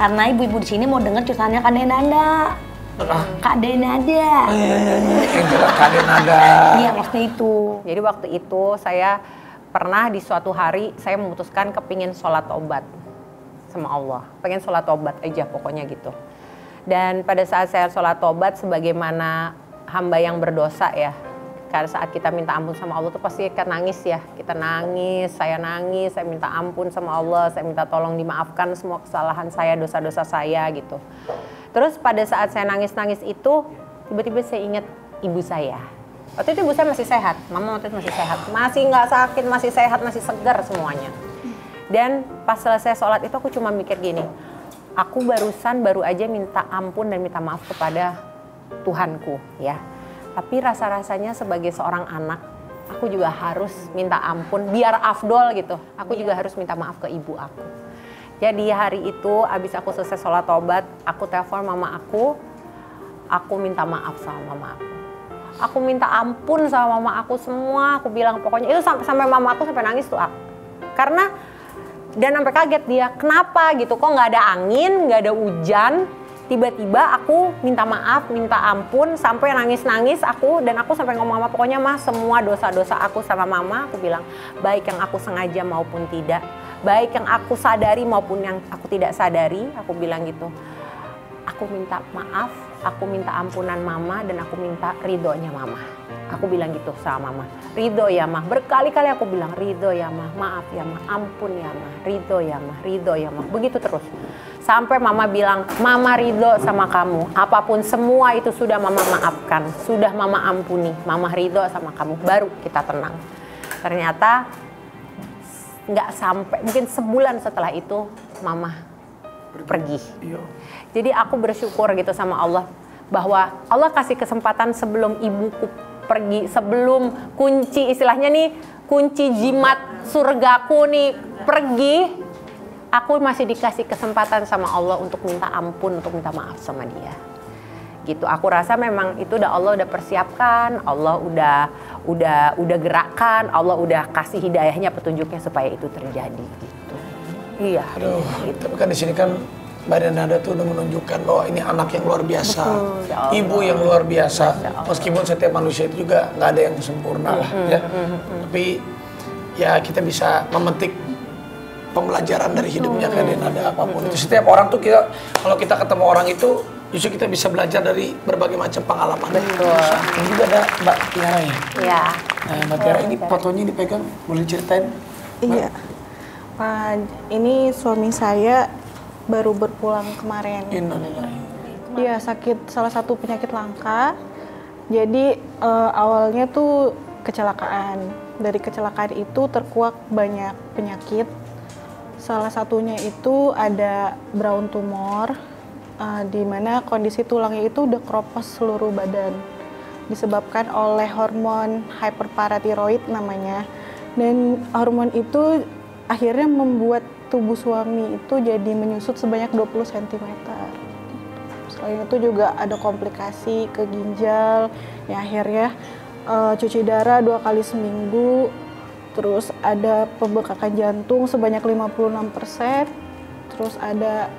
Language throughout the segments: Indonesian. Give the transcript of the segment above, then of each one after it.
karena ibu-ibu di sini mau denger ceritanya Kak Denanda. Kak Denanda. Kak Denanda. Iya, maksudnya itu. Jadi waktu itu saya pernah di suatu hari saya memutuskan kepingin sholat tobat sama Allah. Pengen sholat tobat aja pokoknya gitu. Dan pada saat saya sholat tobat sebagaimana hamba yang berdosa ya. Karena saat kita minta ampun sama Allah tuh pasti kita nangis ya. Kita nangis, saya minta ampun sama Allah. Saya minta tolong dimaafkan semua kesalahan saya, dosa-dosa saya gitu. Terus pada saat saya nangis-nangis itu tiba-tiba saya ingat ibu saya. Waktu itu ibu saya masih sehat, mama waktu itu masih sehat. Masih nggak sakit, masih sehat, masih segar semuanya. Dan pas selesai sholat itu aku cuma mikir gini, aku baru aja minta ampun dan minta maaf kepada Tuhanku ya. Tapi rasa-rasanya sebagai seorang anak, aku juga harus minta ampun biar afdol gitu. Aku juga harus minta maaf ke ibu aku. Jadi hari itu abis aku selesai sholat tobat, aku telepon mama aku minta maaf sama mama aku. Aku minta ampun sama mama aku semua, aku bilang pokoknya itu sampai mama aku sampai nangis tuh. Karena dan sampai kaget dia, kenapa gitu, kok nggak ada angin, nggak ada hujan, tiba-tiba aku minta maaf, minta ampun, sampai nangis-nangis aku, dan aku sampai ngomong sama pokoknya mah semua dosa-dosa aku sama mama, aku bilang baik yang aku sengaja maupun tidak, baik yang aku sadari maupun yang aku tidak sadari, aku bilang gitu. Aku minta maaf, aku minta ampunan mama, dan aku minta ridhonya mama. Aku bilang gitu sama mama, ridho ya mah, berkali-kali aku bilang ridho ya mah, maaf ya mah, ampun ya mah, ridho ya mah, ridho ya mah, begitu terus. Sampai mama bilang, mama ridho sama kamu, apapun semua itu sudah mama maafkan, sudah mama ampuni, mama ridho sama kamu, baru kita tenang. Ternyata nggak sampai, mungkin sebulan setelah itu mama pergi. Jadi aku bersyukur gitu sama Allah, bahwa Allah kasih kesempatan sebelum ibuku pergi, sebelum kunci istilahnya nih, kunci jimat surgaku nih pergi, aku masih dikasih kesempatan sama Allah untuk minta ampun, untuk minta maaf sama dia. Gitu, aku rasa memang itu Allah udah persiapkan, Allah udah gerakkan, Allah udah kasih hidayahnya, petunjuknya supaya itu terjadi gitu. Iya. Aduh, tapi kan di sini kan Mbak Denanda tuh udah menunjukkan bahwa ini anak yang luar biasa, ibu yang luar biasa. Meskipun setiap manusia itu juga nggak ada yang sempurna lah, ya. Tapi ya kita bisa memetik pembelajaran dari hidupnya Kak Denanda apapun itu. Setiap orang tuh kalau kita ketemu orang itu, justru kita bisa belajar dari berbagai macam pengalaman. Ini juga ada Mbak Tiara ya. Iya. Nah, Mbak Tiara ini fotonya dipegang, boleh ceritain? Iya. Pak, ini suami saya baru berpulang kemarin. Innalillahi. Dia sakit salah satu penyakit langka. Jadi awalnya tuh kecelakaan. Dari kecelakaan itu terkuak banyak penyakit. Salah satunya itu ada Brown tumor, di mana kondisi tulangnya itu udah keropos seluruh badan. Disebabkan oleh hormon hyperparatiroid namanya. Dan hormon itu akhirnya membuat tubuh suami itu jadi menyusut sebanyak 20 cm. Selain itu juga ada komplikasi ke ginjal, ya akhirnya cuci darah 2 kali seminggu, terus ada pembekakan jantung sebanyak 56%, terus ada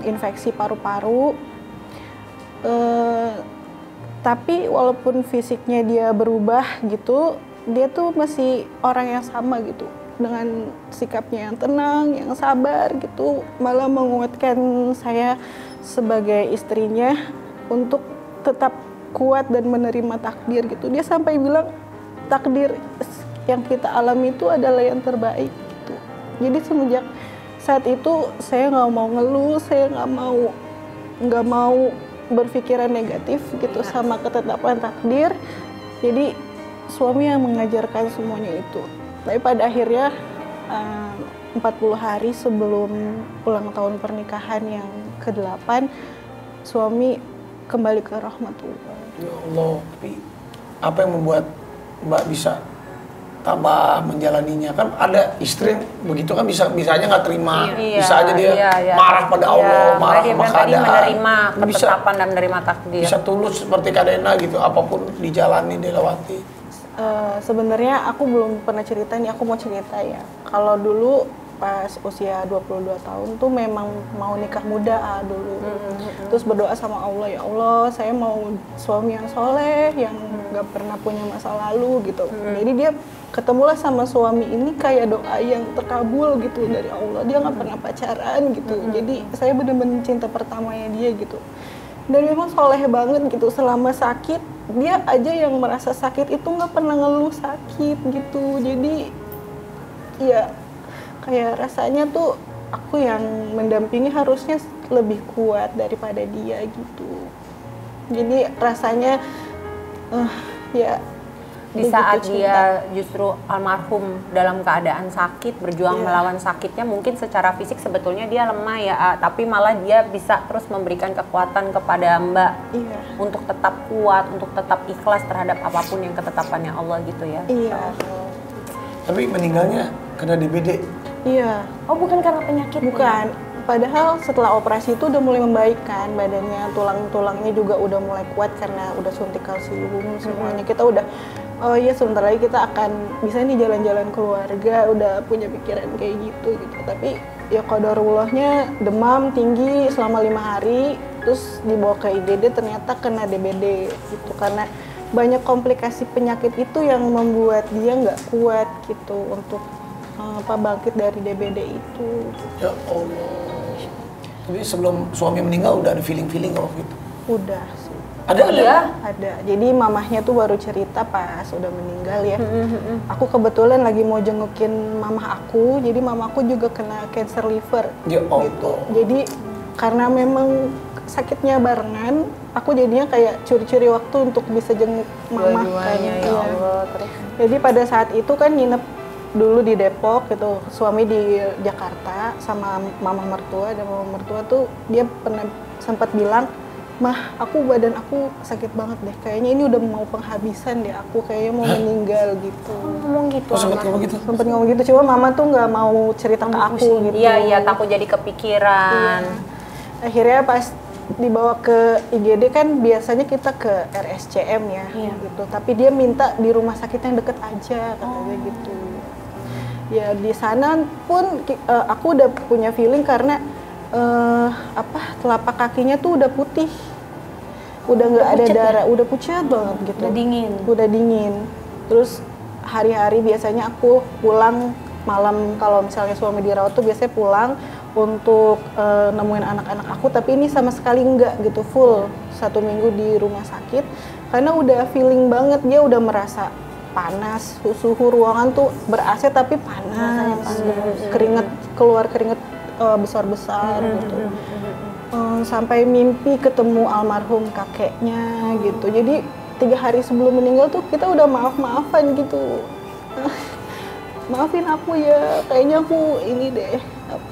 infeksi paru-paru. Tapi walaupun fisiknya dia berubah gitu, dia tuh masih orang yang sama gitu, dengan sikapnya yang tenang, yang sabar gitu, malah menguatkan saya sebagai istrinya untuk tetap kuat dan menerima takdir gitu. Dia sampai bilang takdir yang kita alami itu adalah yang terbaik gitu. Jadi semenjak saat itu saya nggak mau ngeluh, saya nggak mau berpikiran negatif gitu sama ketetapan takdir. Jadi suami yang mengajarkan semuanya itu. Tapi pada akhirnya 40 hari sebelum ulang tahun pernikahan yang ke-8, suami kembali ke rahmatullah. Ya Allah, tapi apa yang membuat Mbak bisa tabah menjalaninya? Kan ada istri yang begitu kan bisa aja nggak terima, bisa aja dia marah pada Allah, marah sama keadaan. Menerima ketetapan dan menerima takdir. Bisa tulus seperti Kak Dena gitu, apapun dijalani, dilewati. Sebenarnya aku belum pernah cerita nih, aku mau cerita ya. Kalau dulu pas usia 22 tahun tuh memang mau nikah muda dulu. Terus berdoa sama Allah, ya Allah saya mau suami yang soleh, yang nggak pernah punya masa lalu gitu. Jadi dia ketemulah sama suami ini kayak doa yang terkabul gitu dari Allah. Dia nggak pernah pacaran gitu. Jadi saya benar-benar cinta pertamanya dia gitu. Dan memang soleh banget gitu. Selama sakit dia aja yang merasa sakit itu nggak pernah ngeluh sakit gitu. Jadi ya kayak rasanya tuh aku yang mendampingi harusnya lebih kuat daripada dia gitu. Jadi rasanya ya di saat dia justru almarhum dalam keadaan sakit, berjuang melawan sakitnya, mungkin secara fisik sebetulnya dia lemah ya, tapi malah dia bisa terus memberikan kekuatan kepada Mbak untuk tetap kuat, untuk tetap ikhlas terhadap apapun yang ketetapannya Allah gitu ya. Iya. Tapi meninggalnya karena DBD. Iya. Oh bukan karena penyakit? Bukan. Padahal setelah operasi itu udah mulai membaik kan badannya, tulang-tulangnya juga udah mulai kuat karena udah suntik kalsium semuanya. Kita udah, oh iya sebentar lagi kita akan bisa nih jalan-jalan keluarga, udah punya pikiran kayak gitu. Tapi ya qadarullahnya demam tinggi selama 5 hari, terus dibawa ke IGD ternyata kena DBD gitu. Karena banyak komplikasi penyakit itu yang membuat dia nggak kuat gitu untuk bangkit dari DBD itu. Ya Allah. Tapi sebelum suami meninggal udah ada feeling-feeling kalau gitu? Udah sih. Ada? Ada. Jadi mamahnya tuh baru cerita pas udah meninggal ya. Aku kebetulan lagi mau jengukin mamah aku, jadi mamaku juga kena cancer liver. Ya Allah. Gitu. Jadi karena memang sakitnya barengan, aku jadinya kayak curi-curi waktu untuk bisa jenguk mamah kan. Ya Allah, terus. Jadi pada saat itu kan nginep dulu di Depok gitu, suami di Jakarta sama mama mertua, dan mama mertua tuh dia pernah sempat bilang, "Mah, badan aku sakit banget deh, kayaknya ini udah mau penghabisan deh, aku kayaknya mau meninggal gitu." Ngomong gitu. Oh, sempat ngomong gitu? Sempet ngomong gitu, cuma mama tuh nggak mau cerita ke aku gitu. Iya, takut jadi kepikiran. Akhirnya pas dibawa ke IGD kan biasanya kita ke RSCM ya gitu, tapi dia minta di rumah sakit yang deket aja katanya gitu. Ya di sana pun aku udah punya feeling karena telapak kakinya tuh udah putih, udah nggak ada darah, udah pucat banget gitu. Udah dingin. Terus hari-hari biasanya aku pulang malam kalau misalnya suami dirawat tuh biasanya pulang untuk nemuin anak-anak aku, tapi ini sama sekali enggak gitu, full 1 minggu di rumah sakit karena udah feeling banget, dia udah merasa panas, suhu ruangan tuh ber-AC tapi panas, keluar keringet besar-besar gitu. Sampai mimpi ketemu almarhum kakeknya gitu. Jadi 3 hari sebelum meninggal tuh kita udah maaf-maafan gitu. Maafin aku ya, kayaknya aku ini deh,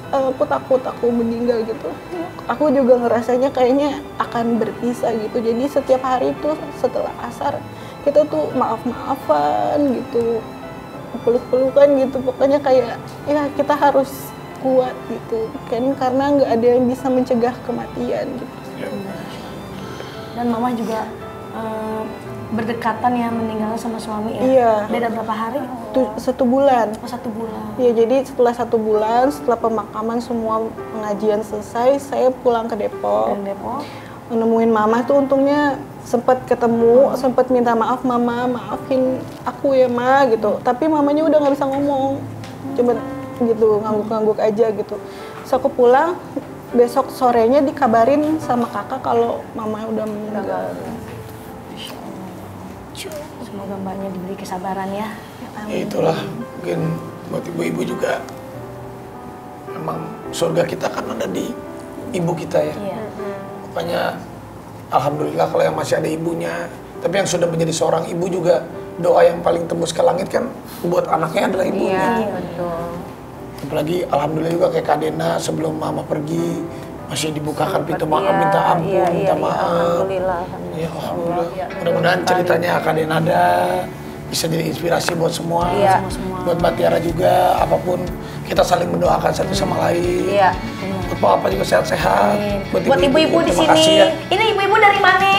aku takut aku meninggal gitu. Aku juga ngerasanya kayaknya akan berpisah gitu. Jadi setiap hari tuh setelah asar kita tuh maaf-maafan gitu, peluk-pelukan gitu. Pokoknya kayak ya kita harus kuat gitu kan, karena nggak ada yang bisa mencegah kematian gitu. Dan mama juga berdekatan ya meninggalnya sama suami ya? Iya. Beda berapa hari? 1 bulan. Oh 1 bulan. Ya jadi setelah 1 bulan, setelah pemakaman semua pengajian selesai, saya pulang ke Depok. Menemuin mama tuh untungnya sempat ketemu, sempat minta maaf, "Mama, maafin aku ya Ma," gitu. Tapi mamanya udah nggak bisa ngomong, cuma gitu ngangguk-ngangguk aja gitu. Terus aku pulang, besok sorenya dikabarin sama kakak kalau mama udah meninggal. Semoga mbaknya diberi kesabaran ya. Ya itulah, mungkin buat ibu-ibu juga memang surga kita kan ada di ibu kita ya. Makanya alhamdulillah kalau yang masih ada ibunya, tapi yang sudah menjadi seorang ibu juga doa yang paling tembus ke langit kan buat anaknya adalah ibunya. Iya, betul. Apalagi alhamdulillah juga kayak Kak Dena sebelum mama pergi masih dibukakan pintu maaf, minta ampun, minta maaf. Alhamdulillah. Ya alhamdulillah. Mudah-mudahan ceritanya Kak Dena ada bisa jadi inspirasi buat semua, buat Mbak Tiara juga. Apapun kita saling mendoakan satu sama lain. Iya. Buat Papa juga sehat-sehat. Buat ibu-ibu di terima kasih sini. ya. Ini ibu-ibu dari mana?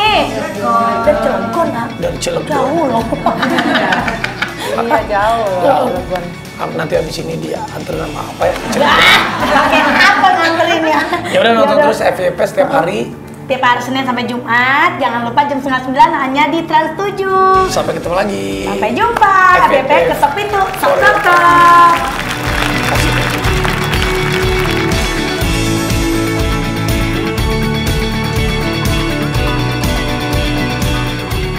Dari Cilegon, Nak. Dari Cilegon. Jauh loh. Iya jauh. Nanti abis ini dia anterin sama apa ya? Pakai apa nganterin ya? Ya udah nonton terus FYP setiap hari. Tiap hari Senin sampai Jumat, jangan lupa jam 8:30 hanya di Trans 7. Sampai ketemu lagi. Sampai jumpa. FYP FYP ketok pintu. Sok Sore. sok sok. Kasih.